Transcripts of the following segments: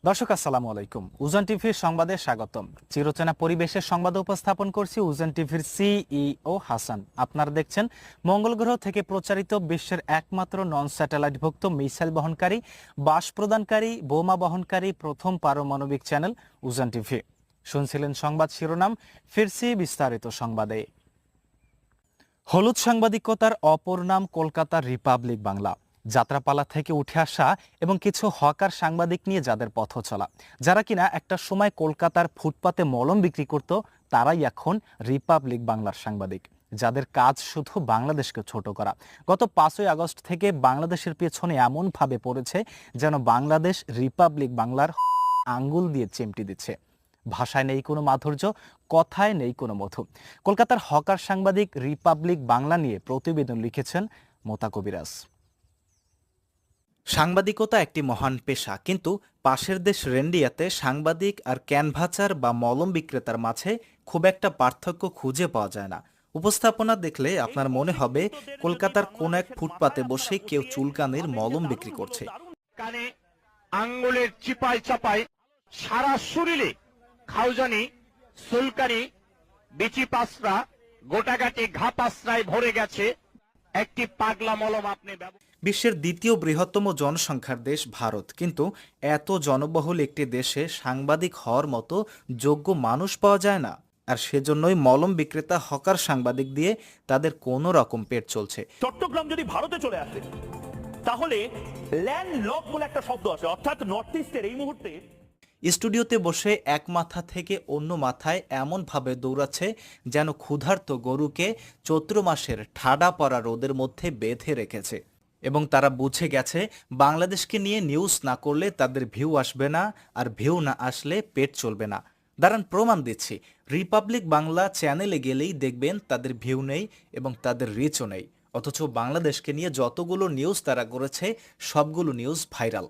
দর্শক আসসালামু আলাইকুম। উজান টিভির সংবাদে স্বাগতম। চিরচেনা পরিবেশের সংবাদ উপস্থাপন করছি উজান টিভির সিইও হাসান। আপনারা দেখছেন মঙ্গল গ্রহ থেকে প্রচারিত বিশ্বের একমাত্র নন স্যাটেলাইট ভুক্ত মিসাইল বহনকারী, বাস প্রদানকারী, বোমা বহনকারী প্রথম পারমাণবিক চ্যানেল উজান টিভি। শুনছিলেন সংবাদ শিরোনাম, ফিরছি বিস্তারিত সংবাদে। হলুদ সাংবাদিকতার অপর নাম কলকাতার রিপাবলিক বাংলা। যাত্রাপালা থেকে উঠে আসা এবং কিছু হকার সাংবাদিক নিয়ে যাদের পথ চলা, যারা কিনা একটা সময় কলকাতার ফুটপাতে মলম বিক্রি করত, তারাই এখন রিপাবলিক বাংলার সাংবাদিক, যাদের কাজ শুধু বাংলাদেশকে ছোট করা। গত 5ই আগস্ট থেকে বাংলাদেশের পেছনে এমনভাবে পড়েছে যেন বাংলাদেশ রিপাবলিক বাংলার আঙ্গুল দিয়ে চিমটি দিচ্ছে। ভাষায় নেই কোনো মাধুর্য, কথায় নেই কোনো মধু। কলকাতার হকার সাংবাদিক রিপাবলিক বাংলা নিয়ে প্রতিবেদন লিখেছেন মোতা কবিরাজ। সাংবাদিকতা একটি মহান পেশা, কিন্তু পাশের দেশ রেন্ডিয়াতে সাংবাদিক আর ক্যানভাচার বা মলম বিক্রেতার মাঝে খুব একটা পার্থক্য খুঁজে পাওয়া যায় না। উপস্থাপনা দেখলে আপনার মনে হবে কলকাতার কোন এক ফুটপাতে বসে কেউ চুলকানির মলম বিক্রি করছে। কানে আঙ্গুলের চিপাই চাপাই সারা শরীরে খাউজানি, সুলকানি, বিচি পাসরা, গোটাগাটি ঘা পাসরায় ভরে গেছে। একটি পাগলা মলম আপনি বিশ্বের দ্বিতীয় বৃহত্তম জনসংখ্যার দেশ ভারত, কিন্তু এত জনবহুল একটি দেশে সাংবাদিক হওয়ার মতো যোগ্য মানুষ পাওয়া যায় না। আর সেজন্যই মলম বিক্রেতা হকার সাংবাদিক দিয়ে তাদের কোনো রকম পেট চলছে। চট্টগ্রাম যদি ভারতে চলে আসে তাহলে ল্যান্ড লক বলে একটা শব্দ আছে, অর্থাৎ নর্থ ইস্টের এই মুহূর্তে স্টুডিওতে বসে এক মাথা থেকে অন্য মাথায় এমনভাবে দৌড়াচ্ছে যেন ক্ষুধার্ত গরুকে চৈত্র মাসের ঠাডা পড়া রোদের মধ্যে বেঁধে রেখেছে। এবং তারা বুঝে গেছে বাংলাদেশকে নিয়ে নিউজ না করলে তাদের ভিউ আসবে না, আর ভিউ না আসলে পেট চলবে না। দাঁড়ান প্রমাণ দিচ্ছি, রিপাবলিক বাংলা চ্যানেলে গেলেই দেখবেন তাদের ভিউ নেই এবং তাদের রিচও নেই, অথচ বাংলাদেশকে নিয়ে যতগুলো নিউজ তারা করেছে সবগুলো নিউজ ভাইরাল।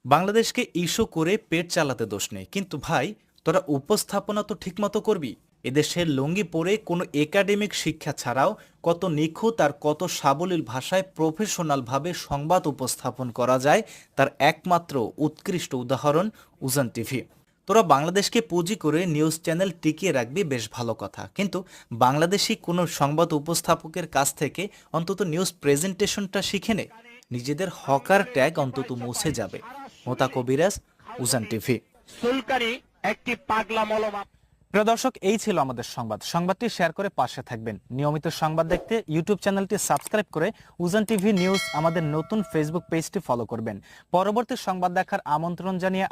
বাংলাদেশকে ইস্যু করে পেট চালাতে দোষ নেই, কিন্তু ভাই তোরা উপস্থাপনা তো ঠিকমতো করবি। এদেশের লুঙ্গি পরে কোনো একাডেমিক শিক্ষা ছাড়াও কত নিখুঁত আর কত সাবলীল ভাষায় প্রফেশনালভাবে সংবাদ উপস্থাপন করা যায়, তার একমাত্র উৎকৃষ্ট উদাহরণ উজান টিভি। তোরা বাংলাদেশকে পুঁজি করে নিউজ চ্যানেল টিকিয়ে রাখবি, বেশ ভালো কথা, কিন্তু বাংলাদেশি কোনো সংবাদ উপস্থাপকের কাছ থেকে অন্তত নিউজ প্রেজেন্টেশনটা শিখে নে। নিজেদের হকার ট্যাগ অন্তত মুছে যাবে। মোতা কবিরাজ, উজান টিভি। সুলকানি একটি পাগলা মলম। প্রিয় দর্শক, এই ছিল আমাদের সংবাদটি শেয়ার করে পাশে থাকবেন। নিয়মিত সংবাদ দেখতে ইউটিউব চ্যানেলটি সাবস্ক্রাইব করে উজান টিভি নিউজ আমাদের নতুন ফেসবুক পেজটি ফলো করবেন। পরবর্তী সংবাদ দেখার আমন্ত্রণ জানিয়ে